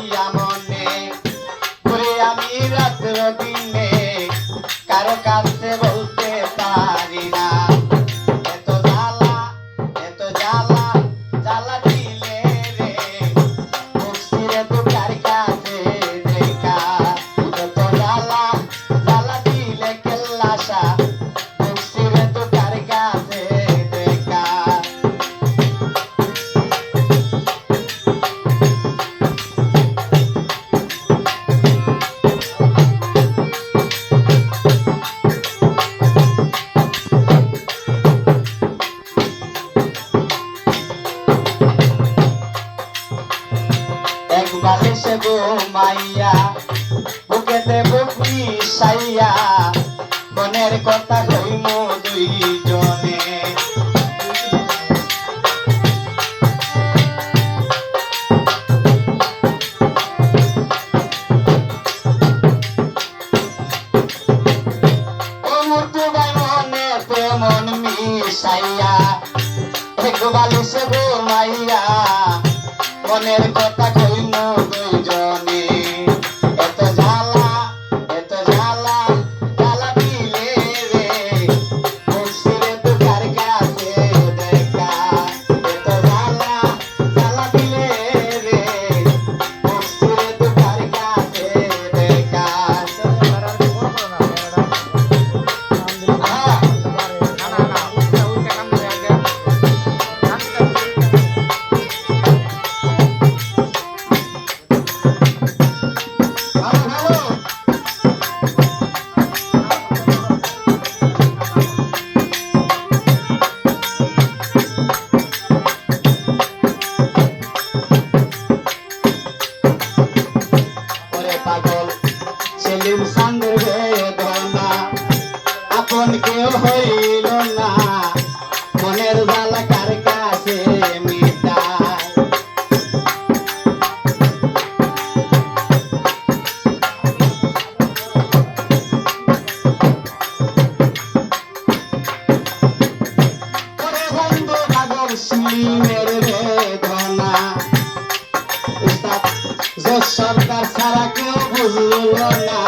রাখিয়া মনে ঘুরে আমি রাত্র দিনে কারো কাছে বলতে পারি না এত জ্বালা জ্বালা দিলে রে মুক্তিরে তো কার কাছে দেখা এত জ্বালা দিলে কেল্লাসা মুক্তিরে তো কার কাছে দেখা বালিশে ঘুমাইয়া বুকেতে বুক মিশাইয়া মনের কথা কইমু দুইজনে মন মিশাইয়া এক বালিশে ঘুমাইয়া মনের কথা কইমু দুইজনে এত জ্বালা দিলে রে মুক্তিরে তো কার কাছে দেখা এত জ্বালা দিলে রে মুক্তিরে তো কার কাছে দেখা আপন কেউ হইল না মনের জ্বালা কার কাছে মিটায় বন্ধু পাগল সিমের বেদনা সরকার ছাড়া কেউ বুঝল না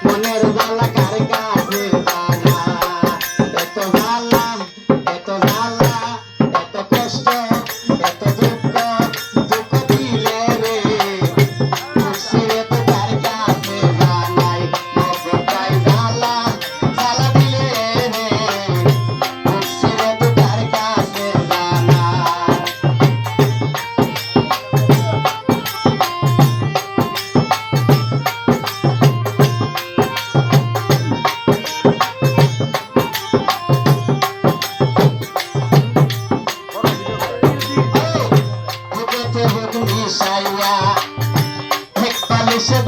মনের জ্বালা কার কাছে জানা এত কষ্ট এত দুঃখ দিলে রে মুক্তিরে তো কার কাছে জানাই মগটাই জ্বালা দিলে রে মুক্তিরে তো কার কাছে জানা মিশাইয়া এক বালিশে